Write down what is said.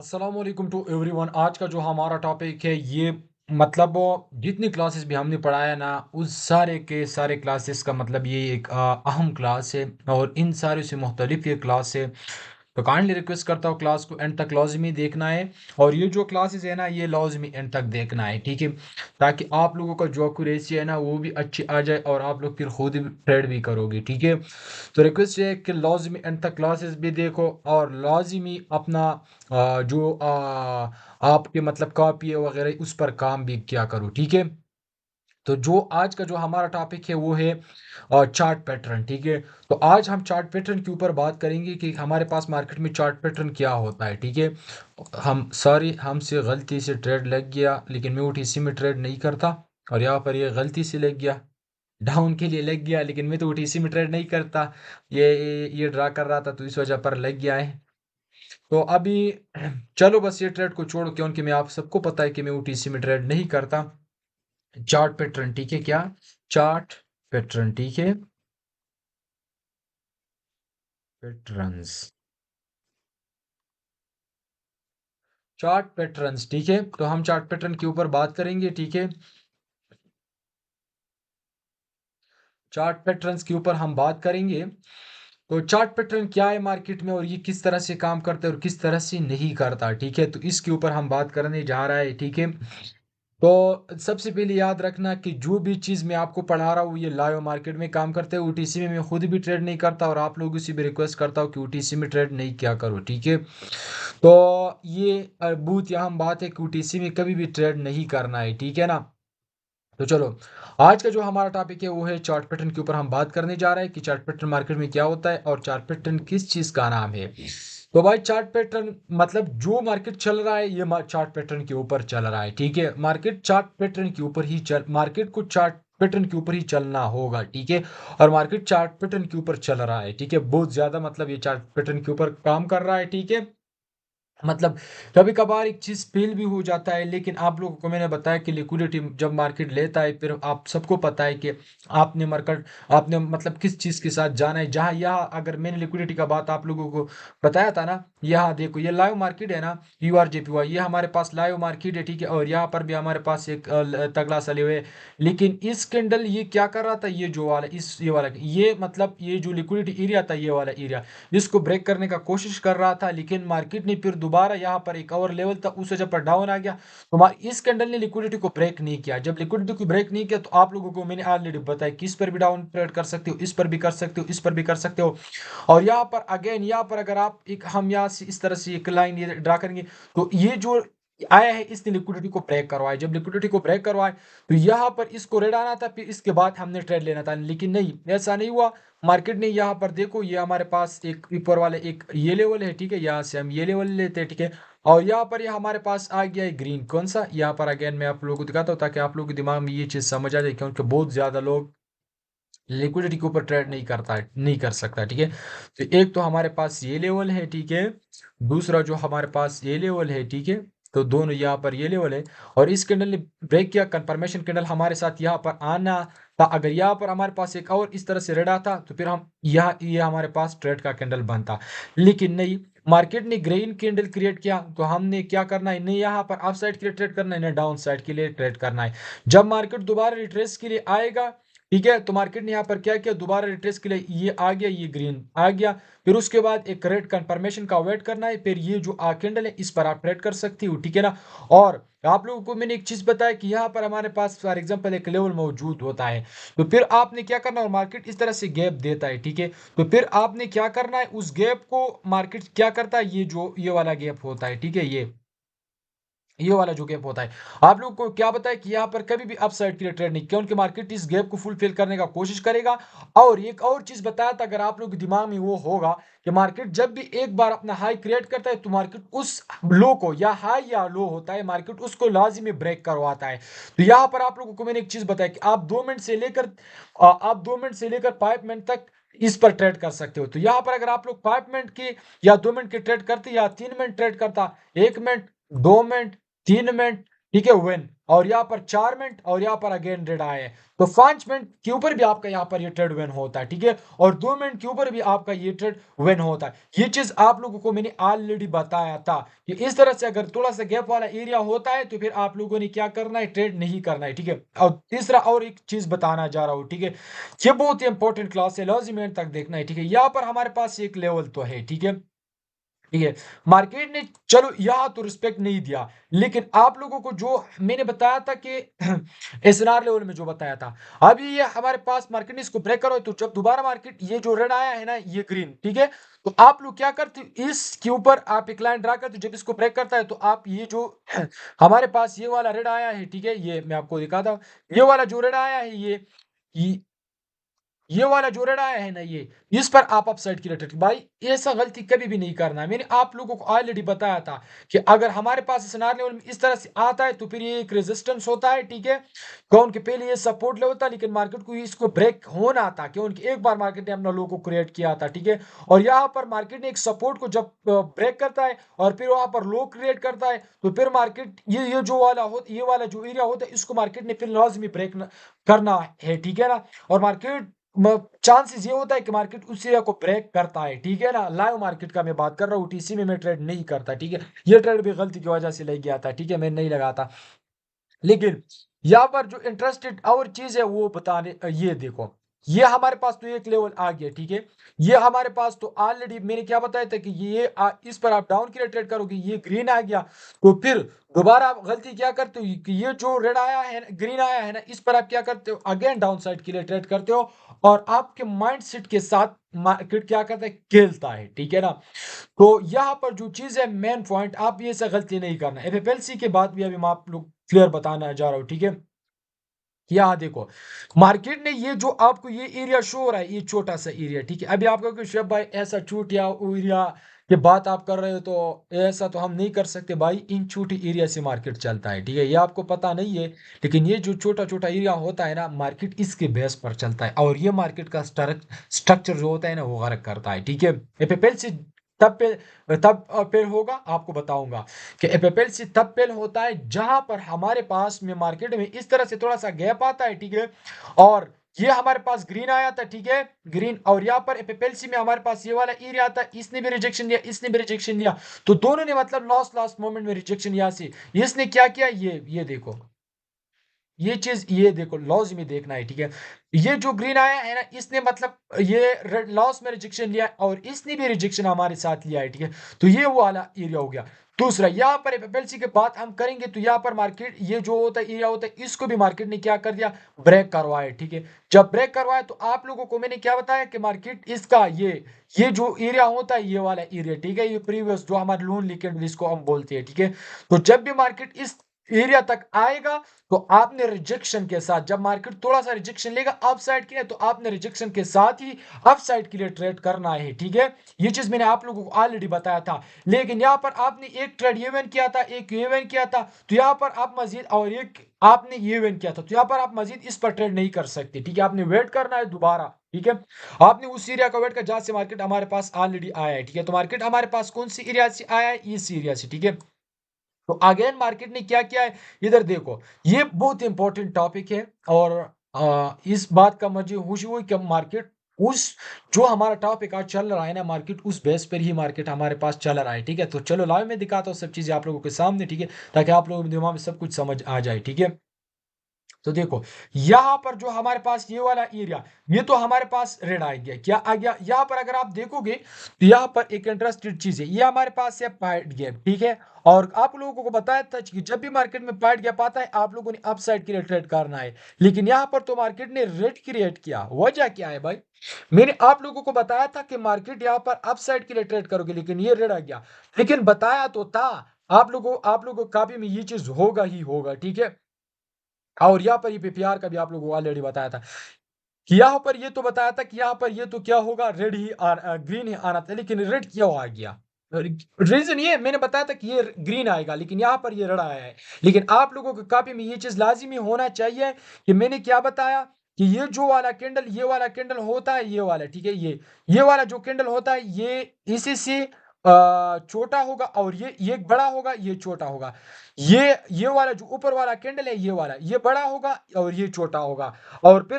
अस्सलामुअलैकुम to everyone. आज का जो हमारा टॉपिक है ये मतलब जितनी क्लासेस भी हमने पढ़ाया ना उस सारे के सारे क्लासेस का मतलब ये एक अहम क्लास है और इन सारे से मुख्तलिफ ये क्लास है। तो काइंडली रिक्वेस्ट करता हूँ क्लास को एंड तक लाजमी देखना है और ये जो क्लासेस है ना ये लाजमी एंड तक देखना है, ठीक है, ताकि आप लोगों का जो एक्यूरेसी है ना वो भी अच्छी आ जाए और आप लोग फिर खुद भी ट्रेड भी करोगे, ठीक है। तो रिक्वेस्ट ये है कि लाजमी एंड तक क्लासेस भी देखो और लाजमी अपना जो आपके मतलब कॉपी वगैरह उस पर काम भी किया करो, ठीक है। तो जो आज का जो हमारा टॉपिक है वो है चार्ट पैटर्न, ठीक है। तो आज हम चार्ट पैटर्न के ऊपर बात करेंगे कि हमारे पास मार्केट में चार्ट पैटर्न क्या होता है, ठीक है। हमसे गलती से ट्रेड लग गया लेकिन मैं ओटीसी में ट्रेड नहीं करता और यहाँ पर ये गलती से लग गया, डाउन के लिए लग गया, लेकिन मैं तो ओटीसी में ट्रेड नहीं करता। ये ड्रा कर रहा था तो इस वजह पर लग गया है। तो अभी चलो बस ये ट्रेड को छोड़ो क्योंकि मैं आप सबको पता है कि मैं ओटीसी में ट्रेड नहीं करता। चार्ट पैटर्न, ठीक है, क्या चार्ट पैटर्न, ठीक है, पैटर्न्स, चार्ट पैटर्न्स, ठीक है। तो हम चार्ट पैटर्न के ऊपर बात करेंगे, ठीक है। चार्ट पैटर्न्स के ऊपर हम बात करेंगे। तो चार्ट पैटर्न क्या है मार्केट में और ये किस तरह से काम करता है और किस तरह से नहीं करता, ठीक है। तो इसके ऊपर हम बात करने जा रहा है, ठीक है। तो सबसे पहले याद रखना कि जो भी चीज़ मैं आपको पढ़ा रहा हूँ ये लाइव मार्केट में काम करते हैं। ओटीसी में मैं खुद भी ट्रेड नहीं करता और आप लोगों से भी रिक्वेस्ट करता हूँ कि ओटीसी में ट्रेड नहीं किया करो, ठीक है। तो ये बहुत अहम बात है कि ओटीसी में कभी भी ट्रेड नहीं करना है, ठीक है ना। तो चलो, आज का जो हमारा टॉपिक है वो है चार्ट पैटर्न के ऊपर हम बात करने जा रहे हैं कि चार्ट पैटर्न मार्केट में क्या होता है और चार्ट पैटर्न किस चीज का नाम है। तो भाई चार्ट पैटर्न मतलब जो मार्केट चल रहा है ये चार्ट पैटर्न के ऊपर चल रहा है, ठीक है। मार्केट चार्ट पैटर्न के ऊपर ही चल मार्केट को चार्ट पैटर्न के ऊपर ही चलना होगा, ठीक है। और मार्केट चार्ट पैटर्न के ऊपर चल रहा है, ठीक है, बहुत ज्यादा मतलब ये चार्ट पैटर्न के ऊपर काम कर रहा है, ठीक है। मतलब कभी कभार एक चीज फेल भी हो जाता है, लेकिन आप लोगों को मैंने बताया कि लिक्विडिटी जब मार्केट लेता है फिर आप सबको पता है कि आपने मतलब किस चीज के साथ जाना है। जहां यहाँ अगर मैंने लिक्विडिटी का बात आप लोगों को बताया था ना, यहाँ देखो ये लाइव मार्केट है ना, यूआरजेपीवाई, ये हमारे पास लाइव मार्केट है, ठीक है। और यहाँ पर भी हमारे पास एक तगड़ा सा लेवे है। लेकिन इस कैंडल ये क्या कर रहा था, ये जो वाला इस ये वाला ये मतलब ये जो लिक्विडिटी एरिया था ये वाला एरिया इसको ब्रेक करने का कोशिश कर रहा था, लेकिन मार्केट ने फिर दोबारा यहाँ पर एक और लेवल था उस वजह पर डाउन आ गया। तो इस कैंडल ने लिक्विडिटी को ब्रेक नहीं किया। जब लिक्विडिटी को ब्रेक नहीं किया तो आप लोगों को मैंने ऑलरेडी बताया कि इस पर भी डाउन ट्रेड कर सकते हो, इस पर भी कर सकते हो, इस पर भी कर सकते हो। और यहाँ पर अगेन यहाँ पर अगर आप एक हम यहाँ से इस तरह से एक लाइन ये ड्रा करेंगे तो ये जो आया है इसने लिक्विडिटी को ब्रेक करवाया। जब लिक्विडिटी को ब्रेक करवाए तो यहाँ पर इसको रेड आना था, फिर इसके बाद हमने ट्रेड लेना था, लेकिन नहीं, ऐसा नहीं हुआ। मार्केट ने यहाँ पर देखो ये हमारे पास एक ऊपर वाले एक ये लेवल है, ठीक है, यहाँ से हम ये लेवल लेते हैं, ठीक है। और यहाँ पर ये हमारे पास आ गया है ग्रीन, कौन सा, यहाँ पर अगेन मैं आप लोगों को दिखाता हूँ ताकि आप लोगों के दिमाग में ये चीज़ समझ आ जाए, क्योंकि बहुत ज्यादा लोग लिक्विडिटी के ऊपर ट्रेड नहीं करता है, नहीं कर सकता, ठीक है। तो एक तो हमारे पास ये लेवल है, ठीक है, दूसरा जो हमारे पास ये लेवल है, ठीक है। तो दोनों यहाँ पर ये लेवल है और इस कैंडल ने ब्रेक किया, कंफर्मेशन कैंडल हमारे साथ यहाँ पर आना था। अगर यहाँ पर हमारे पास एक और इस तरह से रेड आता तो फिर हम यहाँ ये हमारे पास ट्रेड का कैंडल बनता, लेकिन नहीं। मार्केट ने ग्रीन कैंडल क्रिएट किया तो हमने क्या करना है, नहीं यहाँ पर अप साइड के लिए ट्रेड करना है ना डाउन साइड के लिए ट्रेड करना है। जब मार्केट दोबारा रिट्रेस के लिए आएगा, ठीक है, तो मार्केट ने यहाँ पर क्या किया, दोबारा रिट्रेस के लिए ये आ गया, ये ग्रीन आ गया, फिर उसके बाद एक रेड कंफर्मेशन का वेट करना है, फिर ये जो कैंडल है इस पर आप ट्रेड कर सकती हो, ठीक है ना। और आप लोगों को मैंने एक चीज बताया कि यहाँ पर हमारे पास फॉर एग्जांपल एक लेवल मौजूद होता है, तो फिर आपने क्या करना है, और मार्केट इस तरह से गैप देता है, ठीक है। तो फिर आपने क्या करना है, उस गैप को मार्केट क्या करता है, ये जो ये वाला गैप होता है, ठीक है, ये वाला जो गैप होता है, आप लोग को क्या बताया कि यहाँ पर कभी भी अपसाइड के लिए ट्रेड नहीं, क्योंकि मार्केट इस गैप को फुलफिल करने का कोशिश करेगा। और एक और चीज बताया था अगर आप लोग के दिमाग में वो होगा कि मार्केट जब भी एक बार अपना हाई क्रिएट करता है तो मार्केट उस लो को, या हाई या लो होता है, मार्केट उसको लाजिमी ब्रेक करवाता है। तो यहाँ पर आप लोगों को मैंने एक चीज बताया कि आप 2 मिनट से लेकर 5 मिनट तक इस पर ट्रेड कर सकते हो। तो यहाँ पर अगर आप लोग 5 मिनट की या 2 मिनट की ट्रेड करते या 3 मिनट ट्रेड करता, 1 मिनट, 2 मिनट, 3 मिनट, ठीक है, व्हेन, और यहाँ पर 4 मिनट और यहाँ पर अगेन रेड आया है, तो 5 मिनट के ऊपर भी आपका यहाँ पर ये ट्रेड व्हेन होता है, ठीक है, और 2 मिनट के ऊपर भी आपका ये ट्रेड व्हेन होता है। ये चीज आप लोगों को मैंने ऑलरेडी बताया था कि इस तरह से अगर थोड़ा सा गैप वाला एरिया होता है तो फिर आप लोगों ने क्या करना है, ट्रेड नहीं करना है, ठीक है। और तीसरा और एक चीज बताना जा रहा हूँ, ठीक है, ये बहुत ही इंपॉर्टेंट क्लास है, लाजिम एंड तक देखना है, ठीक है। यहाँ पर हमारे पास एक लेवल तो है, ठीक है, ठीक है, मार्केट ने चलो यहाँ तो रिस्पेक्ट नहीं दिया, लेकिन आप लोगों को जो मैंने बताया था कि एसएनआर लेवल में जो बताया था, अभी ये हमारे पास मार्केट ने इसको ब्रेक करो, तो जब दोबारा मार्केट ये जो रेड आया है ना, ये ग्रीन, ठीक है, तो आप लोग क्या करते हो, इसके ऊपर आप एक लाइन ड्रा करते हो, जब इसको ब्रेक करता है तो आप ये जो हमारे पास ये वाला रेड आया है, ठीक है, ये मैं आपको दिखाता हूँ, ये वाला जो रेड आया है, ये ये वाला जो रेड आया है ना, ये इस पर आप अपसाइड की रेट, भाई ऐसा गलती कभी भी नहीं करना है। मैंने आप लोगों को ऑलरेडी बताया था कि अगर हमारे पास स्cenario लेवल में इस तरह से आता है तो फिर ये एक रेजिस्टेंस होता है, ठीक है, कौन के पहले ये सपोर्ट लेवल था, लेकिन मार्केट को इसको ब्रेक होना था, क्यों कि एक बार मार्केट ने अपना लो को क्रिएट किया था, ठीक है, और यहाँ पर मार्केट ने एक सपोर्ट को जब ब्रेक करता है और फिर वहां पर लो क्रिएट करता है, तो फिर मार्केट ये जो वाला हो, ये वाला जो एरिया होता है, इसको मार्केट ने फिर लाजमी ब्रेक करना है, ठीक है ना, और मार्केट चांसेस ये होता है कि मार्केट उस एरिया को ब्रेक करता है, ठीक है ना, लाइव मार्केट का मैं बात कर रहा हूँ, टीसी में मैं ट्रेड नहीं करता, ठीक है, ये ट्रेड भी गलती की वजह से लग गया था, ठीक है, मैं नहीं लगाता। लेकिन यहाँ पर जो इंटरेस्टेड और चीज है वो बताने, ये देखो, ये हमारे पास तो एक लेवल आ गया, ठीक है, ये हमारे पास तो ऑलरेडी मैंने क्या बताया था कि इस पर आप डाउन के लिए ट्रेड करोगे, ये ग्रीन आ गया, तो फिर दोबारा आप गलती क्या करते हो कि ये जो रेड आया है, ग्रीन आया है ना, इस पर आप क्या करते हो, अगेन डाउन साइड के लिए ट्रेड करते हो, और आपके माइंड सेट के साथ मार्केट क्या करता है, खेलता है, ठीक है ना। तो यहाँ पर जो चीज है, मेन पॉइंट, आप ये सब गलती नहीं करना, एफएफएलसी के बाद भी अभी मैं आप लोग क्लियर बताना जा रहा हूँ, ठीक है। यहाँ देखो, मार्केट ने ये जो आपको ये एरिया शो हो रहा है, ये छोटा सा एरिया, ठीक है, अभी आपका कोई शेफ भाई ऐसा छूट या एरिया की बात आप कर रहे हो, तो ऐसा तो हम नहीं कर सकते भाई, इन छोटी एरिया से मार्केट चलता है, ठीक है, ये आपको पता नहीं है, लेकिन ये जो छोटा छोटा एरिया होता है ना, मार्केट इसके बेस पर चलता है, और ये मार्केट का स्ट्रक्चर जो होता है ना, वो वर्क करता है, ठीक है। एपीएल से तब पे तब पे होगा, आपको बताऊंगा कि एपीएल से तब पेल होता है जहां पर हमारे पास में मार्केट में इस तरह से थोड़ा सा गैप आता है, ठीक है, और ये हमारे पास ग्रीन आया था, ठीक है, ग्रीन, और यहाँ पर एपीएलसी में हमारे पास ये वाला एरिया आता है, इसने भी रिजेक्शन दिया, इसने भी रिजेक्शन दिया, तो दोनों ने मतलब लास्ट मोमेंट में रिजेक्शन, यहाँ से इसने क्या किया, ये देखो, ये चीज ये देखो, लॉस में देखना है, ठीक है, ये जो ग्रीन आया है ना, इसने मतलब ये रेड लॉस में रिजेक्शन लिया है, और इसने भी रिजेक्शन हमारे साथ लिया है, ठीक है, तो ये वाला एरिया हो गया। दूसरा, यहाँ पर एफएलसी के बात हम करेंगे तो यहाँ पर मार्केट ये जो होता है एरिया होता है, इसको भी मार्केट ने क्या कर दिया, ब्रेक करवाया, ठीक है। जब ब्रेक करवाया तो आप लोगों को मैंने क्या बताया कि मार्केट इसका ये जो एरिया होता है, ये वाला एरिया, ठीक है, ये प्रीवियस जो हमारे लोन लीकेज जिसको हम बोलते हैं, ठीक है, तो जब भी मार्केट इस एरिया तक आएगा तो आपने रिजेक्शन के साथ, जब मार्केट थोड़ा सा रिजेक्शन लेगा अप साइड के लिए, तो आपने रिजेक्शन के साथ ही अप साइड के लिए ट्रेड करना है, ठीक है, ये चीज मैंने आप लोगों को ऑलरेडी बताया था। लेकिन यहाँ पर आपने एक ट्रेड ये विन किया था, एक ये विन किया था, तो यहाँ पर आप मजीद, और एक आपने ये विन किया था, तो यहाँ पर आप मजीद इस पर ट्रेड नहीं कर सकते, ठीक है, आपने वेट करना है दोबारा, ठीक है, आपने उस एरिया का वेट कर जहां से मार्केट हमारे पास ऑलरेडी आया है, ठीक है, तो मार्केट हमारे पास कौन सी एरिया से आया है, इस एरिया से, ठीक है। तो अगेन मार्केट ने क्या किया है, इधर देखो, ये बहुत इंपॉर्टेंट टॉपिक है, और इस बात का मुझे खुशी हुई कि मार्केट उस जो हमारा टॉपिक आज चल रहा है ना, मार्केट उस बेस पर ही मार्केट हमारे पास चल रहा है, ठीक है। तो चलो लाइव में दिखाता हूँ सब चीजें आप लोगों के सामने, ठीक है, ताकि आप लोगों के दिमाग में सब कुछ समझ आ जाए, ठीक है। तो देखो, यहां पर जो हमारे पास ये वाला एरिया, ये तो हमारे पास रेड आ गया, क्या आ गया, यहां पर अगर आप देखोगे तो यहां पर एक इंटरेस्टेड चीज है, ये हमारे पास है पाइट गैप, ठीक है, और आप लोगों को बताया था कि जब भी मार्केट में पाइट गैप आता है आप लोगों ने अपसाइड के लिए ट्रेड करना है, लेकिन यहां पर तो मार्केट ने रेड क्रिएट किया, वजह क्या है भाई, मैंने आप लोगों को बताया था कि मार्केट यहां पर अपसाइड के लिए ट्रेड करोगे, लेकिन ये रेड आ गया, लेकिन बताया तो था आप लोगों कॉपी में ये चीज होगा ही होगा, ठीक है। और यहाँ पर ये पीपीआर का भी आप लोगों को ऑलरेडी बताया था कि यहाँ पर ये तो बताया था कि यहाँ पर ये तो क्या होगा, रेड ही ग्रीन ही आना था, लेकिन रेड क्यों आ गया, रीजन ये मैंने बताया था कि ये ग्रीन आएगा, लेकिन यहाँ पर ये रेड आया है। लेकिन आप लोगों की कॉपी में ये चीज लाजिमी होना चाहिए कि मैंने क्या बताया कि ये जो वाला कैंडल, ये वाला कैंडल होता है, ये वाला, ठीक है, ये वाला जो कैंडल होता है, ये इसी से छोटा होगा और ये बड़ा होगा, ये छोटा होगा। ये वाला जो ऊपर वाला कैंडल है, ये वाला, ये बड़ा होगा और ये छोटा होगा। और फिर